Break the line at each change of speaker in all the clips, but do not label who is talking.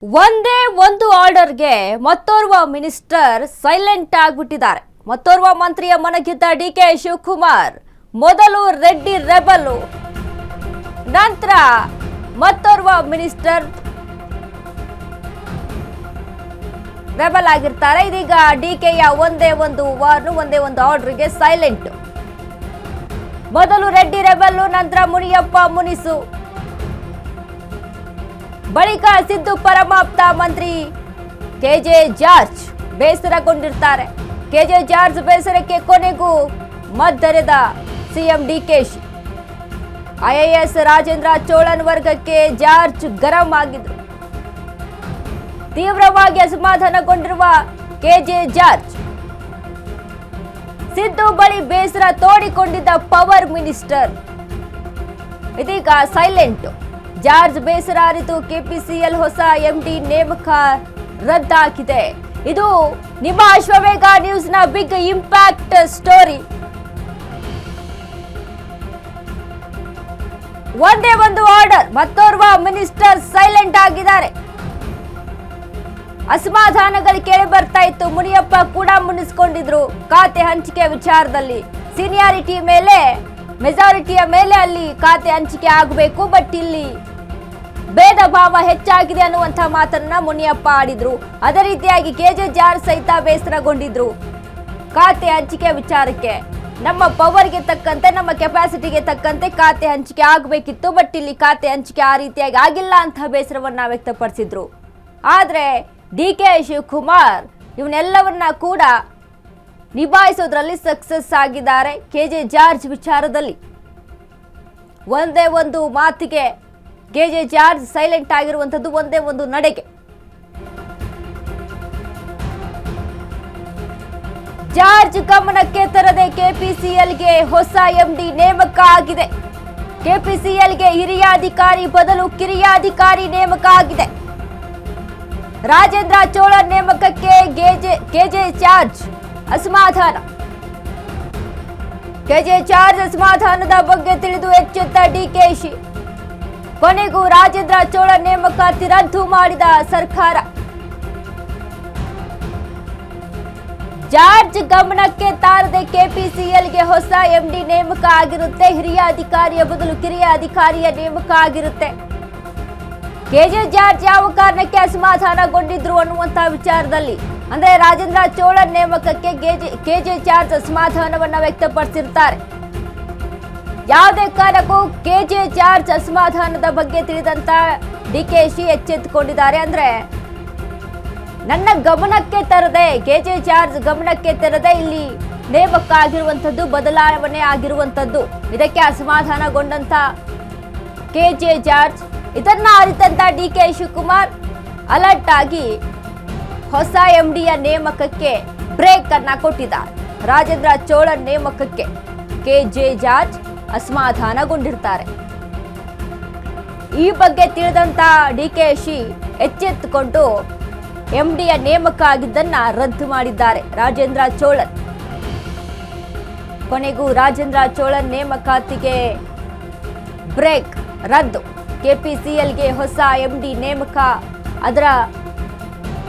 ಒಂದೇ ಒಂದು ಆರ್ಡರ್ಗೆ ಮತ್ತೋರ್ವ ಮಿನಿಸ್ಟರ್ ಸೈಲೆಂಟ್ ಆಗಿಬಿಟ್ಟಿದ್ದಾರೆ. ಮತ್ತೋರ್ವ ಮಂತ್ರಿಯ ಮನಗಿದ್ದ ಡಿಕೆ ಶಿವಕುಮಾರ್ ಮೊದಲು ರೆಡ್ಡಿ ರೆಬಲ್, ನಂತರ ಮತ್ತೋರ್ವ ಮಿನಿಸ್ಟರ್ ರೆಬಲ್ ಆಗಿರ್ತಾರೆ. ಇದೀಗ ಡಿಕೆಯ ಒಂದೇ ಒಂದು ಆರ್ಡರ್ಗೆ ಸೈಲೆಂಟ್. ಮೊದಲು ರೆಡ್ಡಿ ರೆಬಲ್, ನಂತರ ಮುನಿಯಪ್ಪ ಮುನಿಸು, ಬಳಿಕ ಸಿದ್ದು ಪರಮಾಪ್ತ ಮಂತ್ರಿ ಕೆಜೆ ಜಾರ್ಜ್ ಬೇಸರಗೊಂಡಿರ್ತಾರೆ. ಕೆಜೆ ಜಾರ್ಜ್ ಬೇಸರಕ್ಕೆ ಕೊನೆಗೂ ಮದ್ದರೆದ ಸಿಎಂ ಡಿಕೆಶಿ. ಐಎಎಸ್ ರಾಜೇಂದ್ರ ಚೋಳನ್ ವರ್ಗಕ್ಕೆ ಜಾರ್ಜ್ ಗರಂ ಆಗಿದ್ರು. ತೀವ್ರವಾಗಿ ಅಸಮಾಧಾನಗೊಂಡಿರುವ ಕೆಜೆ ಜಾರ್ಜ್ ಸಿದ್ದು ಬಳಿ ಬೇಸರ ತೋಡಿಕೊಂಡಿದ್ದ ಪವರ್ ಮಿನಿಸ್ಟರ್ ಇದೀಗ ಸೈಲೆಂಟ್. ಜಾರ್ಜ್ ಬೇಸರ ಅರಿತು ಕೆಪಿಸಿಎಲ್ ಹೊಸ ಎಂಡಿ ನೇಮಕ ರದ್ದಾಗಿದೆ. ಇದು ನಿಮ್ಮ ಅಶ್ವವೇಗ ನ್ಯೂಸ್ನ ಬಿಗ್ ಇಂಪ್ಯಾಕ್ಟ್ ಸ್ಟೋರಿ. ಒಂದೇ ಒಂದು ಆರ್ಡರ್, ಮತ್ತೋರ್ವ ಮಿನಿಸ್ಟರ್ ಸೈಲೆಂಟ್ ಆಗಿದ್ದಾರೆ. ಅಸಮಾಧಾನಗಳು ಕೇಳಿ ಬರ್ತಾ ಇತ್ತು. ಮುನಿಯಪ್ಪ ಕೂಡ ಮುನಿಸ್ಕೊಂಡಿದ್ರು ಖಾತೆ ಹಂಚಿಕೆ ವಿಚಾರದಲ್ಲಿ. ಸೀನಿಯಾರಿಟಿ ಮೇಲೆ, ಮೆಜಾರಿಟಿಯ ಮೇಲೆ ಅಲ್ಲಿ ಖಾತೆ ಹಂಚಿಕೆ ಆಗಬೇಕು, ಬಟ್ ಇಲ್ಲಿ ಭೇದ ಭಾವ ಹೆಚ್ಚಾಗಿದೆ ಅನ್ನುವಂಥ ಮಾತನ್ನ ಮುನಿಯಪ್ಪ ಆಡಿದ್ರು. ಅದೇ ರೀತಿಯಾಗಿ ಕೆಜೆ ಜಾರ್ಜ್ ಸಹಿತ ಬೇಸರಗೊಂಡಿದ್ರು. ಖಾತೆ ಹಂಚಿಕೆ ವಿಚಾರಕ್ಕೆ ನಮ್ಮ ಪವರ್ಗೆ ತಕ್ಕಂತೆ, ನಮ್ಮ ಕೆಪಾಸಿಟಿಗೆ ತಕ್ಕಂತೆ ಖಾತೆ ಹಂಚಿಕೆ ಆಗಬೇಕಿತ್ತು, ಬಟ್ ಇಲ್ಲಿ ಖಾತೆ ಹಂಚಿಕೆ ಆ ರೀತಿಯಾಗಿ ಆಗಿಲ್ಲ ಅಂತ ಬೇಸರವನ್ನ ವ್ಯಕ್ತಪಡಿಸಿದ್ರು. ಆದ್ರೆ ಡಿಕೆ ಶಿವಕುಮಾರ್ ಇವನ್ನೆಲ್ಲವನ್ನ ಕೂಡ ನಿಭಾಯಿಸೋದ್ರಲ್ಲಿ ಸಕ್ಸಸ್ ಆಗಿದ್ದಾರೆ. ಕೆಜೆ ಜಾರ್ಜ್ ವಿಚಾರದಲ್ಲಿ ಒಂದೇ ಒಂದು ಮಾತಿಗೆ ಕೆಜೆ ಜಾರ್ಜ್ ಸೈಲೆಂಟ್ ಆಗಿರುವಂತದ್ದು, ಒಂದೇ ಒಂದು ನಡೆಗೆ. ಜಾರ್ಜ್ ಗಮನಕ್ಕೆ ತರದೆ ಕೆಪಿಸಿಎಲ್ಗೆ ಹೊಸ ಎಂಡಿ ನೇಮಕ ಆಗಿದೆ. ಕೆಪಿಸಿಎಲ್ಗೆ ಹಿರಿಯ ಅಧಿಕಾರಿ ಬದಲು ಕಿರಿಯ ಅಧಿಕಾರಿ ನೇಮಕ ಆಗಿದೆ. ರಾಜೇಂದ್ರ ಚೋಳನ್ ನೇಮಕಕ್ಕೆ ಕೆಜೆ ಜಾರ್ಜ್ ಅಸಮಾಧಾನ. ಕೆಜೆ ಜಾರ್ಜ್ ಅಸಮಾಧಾನದ ಬಗ್ಗೆ ತಿಳಿದು ಎಚ್ಚೆತ್ತ ಡಿಕೆಶಿ. ಕೊನೆಗೂ ರಾಜೇಂದ್ರ ಚೋಳನ್ ನೇಮಕಾತಿ ರದ್ದು ಮಾಡಿದ ಸರ್ಕಾರ. ಜಾರ್ಜ್ ಗಮನಕ್ಕೆ ತಾರದೆ ಕೆಪಿಸಿಎಲ್ಗೆ ಹೊಸ ಎಂಡಿ ನೇಮಕ ಆಗಿರುತ್ತೆ. ಹಿರಿಯ ಅಧಿಕಾರಿಯ ಬದಲು ಕಿರಿಯ ಅಧಿಕಾರಿಯ ನೇಮಕ ಆಗಿರುತ್ತೆ. ಕೆಜೆ ಜಾರ್ಜ್ ಯಾವ ಕಾರಣಕ್ಕೆ ಅಸಮಾಧಾನಗೊಂಡಿದ್ರು ಅನ್ನುವಂತ ವಿಚಾರದಲ್ಲಿ, ಅಂದ್ರೆ ರಾಜೇಂದ್ರ ಚೋಳನ್ ನೇಮಕಕ್ಕೆ ಕೆಜೆ ಜಾರ್ಜ್ ಅಸಮಾಧಾನವನ್ನ ವ್ಯಕ್ತಪಡಿಸಿರ್ತಾರೆ. ಯಾವುದೇ ಕಾರಣಕ್ಕೂ ಕೆಜೆ ಜಾರ್ಜ್ ಅಸಮಾಧಾನದ ಬಗ್ಗೆ ತಿಳಿದಂತ ಡಿಕೆಶಿ ಎಚ್ಚೆತ್ತುಕೊಂಡಿದ್ದಾರೆ. ಅಂದ್ರೆ ನನ್ನ ಗಮನಕ್ಕೆ ತರದೆ, ಕೆಜೆ ಜಾರ್ಜ್ ಗಮನಕ್ಕೆ ತರದೆ ಇಲ್ಲಿ ನೇಮಕ ಆಗಿರುವಂತದ್ದು, ಬದಲಾವಣೆ ಆಗಿರುವಂತದ್ದು, ಇದಕ್ಕೆ ಅಸಮಾಧಾನಗೊಂಡಂತ ಕೆಜೆ ಜಾರ್ಜ್. ಇದನ್ನ ಅರಿತಂತ ಡಿಕೆ ಶಿವಕುಮಾರ್ ಅಲರ್ಟ್ ಆಗಿ ಹೊಸ ಎಂಡಿಯ ನೇಮಕಕ್ಕೆ ಬ್ರೇಕ್ ಅನ್ನ ಕೊಟ್ಟಿದ್ದಾರೆ. ರಾಜೇಂದ್ರ ಚೋಳನ್ ನೇಮಕಕ್ಕೆ ಕೆಜೆ ಜಾರ್ಜ್ ಅಸಮಾಧಾನಗೊಂಡಿರ್ತಾರೆ. ಈ ಬಗ್ಗೆ ತಿಳಿದಂತ ಡಿಕೆಶಿ ಎಚ್ಚೆತ್ತುಕೊಂಡು ಎಂಡಿಯ ನೇಮಕ ಆಗಿದ್ದನ್ನ ರದ್ದು ಮಾಡಿದ್ದಾರೆ. ರಾಜೇಂದ್ರ ಚೋಳನ್ ಕೊನೆಗೂ ರಾಜೇಂದ್ರ ಚೋಳನ್ ನೇಮಕಾತಿಗೆ ಬ್ರೇಕ್, ರದ್ದು. ಕೆಪಿಸಿಎಲ್ಗೆ ಹೊಸ ಎಂಡಿ ನೇಮಕ, ಅದರ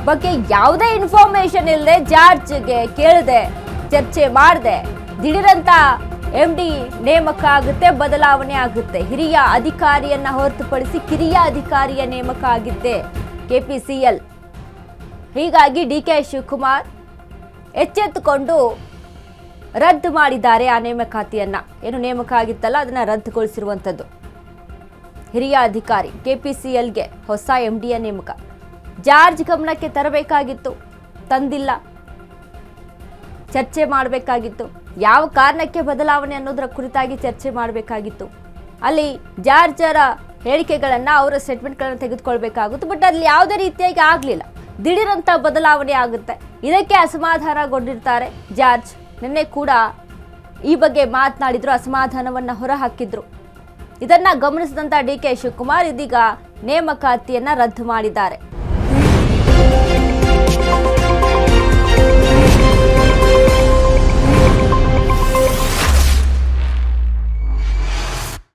ಬಗ್ಗೆ ಯಾವುದೇ ಇನ್ಫಾರ್ಮೇಶನ್ ಇಲ್ಲದೆ, ಜಾರ್ಜ್ಗೆ ಕೇಳದೆ, ಚರ್ಚೆ ಮಾಡದೆ ದಿಢೀರಂತ ಎಂಡಿ ನೇಮಕ ಆಗುತ್ತೆ, ಬದಲಾವಣೆ ಆಗುತ್ತೆ. ಹಿರಿಯ ಅಧಿಕಾರಿಯನ್ನ ಹೊರತುಪಡಿಸಿ ಕಿರಿಯ ಅಧಿಕಾರಿಯ ನೇಮಕ ಆಗುತ್ತೆ ಕೆಪಿಸಿಎಲ್. ಹೀಗಾಗಿ ಡಿಕೆ ಶಿವಕುಮಾರ್ ಎಚ್ಚೆತ್ತುಕೊಂಡು ರದ್ದು ಮಾಡಿದ್ದಾರೆ ಆ ನೇಮಕಾತಿಯನ್ನ. ಏನು ನೇಮಕ ಆಗಿತ್ತಲ್ಲ ಅದನ್ನ ರದ್ದುಗೊಳಿಸಿರುವಂಥದ್ದು. ಹಿರಿಯ ಅಧಿಕಾರಿ ಕೆಪಿಸಿಎಲ್ಗೆ ಹೊಸ ಎಂಡಿಯ ನೇಮಕ ಜಾರ್ಜ್ ಗಮನಕ್ಕೆ ತರಬೇಕಾಗಿತ್ತು, ತಂದಿಲ್ಲ. ಚರ್ಚೆ ಮಾಡಬೇಕಾಗಿತ್ತು, ಯಾವ ಕಾರಣಕ್ಕೆ ಬದಲಾವಣೆ ಅನ್ನೋದರ ಕುರಿತಾಗಿ ಚರ್ಚೆ ಮಾಡಬೇಕಾಗಿತ್ತು. ಅಲ್ಲಿ ಜಾರ್ಜರ ಹೇಳಿಕೆಗಳನ್ನ, ಅವರ ಸ್ಟೇಟ್ಮೆಂಟ್ಗಳನ್ನು ತೆಗೆದುಕೊಳ್ಬೇಕಾಗುತ್ತೆ. ಬಟ್ ಅಲ್ಲಿ ಯಾವುದೇ ರೀತಿಯಾಗಿ ಆಗಲಿಲ್ಲ. ದಿಢೀರಂತ ಬದಲಾವಣೆ ಆಗುತ್ತೆ. ಇದಕ್ಕೆ ಅಸಮಾಧಾನಗೊಂಡಿರ್ತಾರೆ ಜಾರ್ಜ್. ನಿನ್ನೆ ಕೂಡ ಈ ಬಗ್ಗೆ ಮಾತನಾಡಿದ್ರು, ಅಸಮಾಧಾನವನ್ನ ಹೊರಹಾಕಿದ್ರು. ಇದನ್ನ ಗಮನಿಸಿದಂತ ಡಿಕೆ ಶಿವಕುಮಾರ್ ಇದೀಗ ನೇಮಕಾತಿಯನ್ನ ರದ್ದು ಮಾಡಿದ್ದಾರೆ.